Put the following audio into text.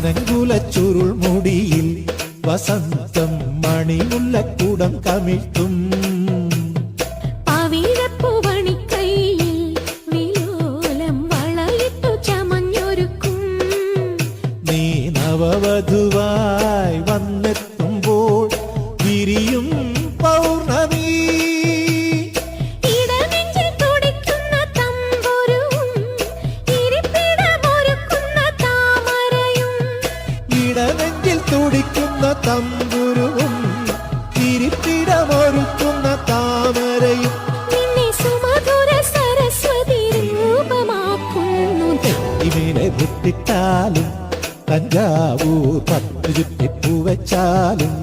മനങ്കുല ചുരുൾ മുടിയിൽ വസന്തം മണിമുല്ലക്കൂടം കമിഴ്ത്തും നീ നവവധുവായി വന്നെത്തുമ്പോൾ വിരിയും പൗർണമി ഇടനെഞ്ചിൽ തുടിക്കുന്ന തമ്പുരുവും ഇരിപ്പിടമൊരുക്കുന്ന താമരയും ഇവനെ വിട്ടിട്ടാലും തഞ്ചാവൂർ പത്ത് ചുറ്റിപ്പൂവച്ചാലും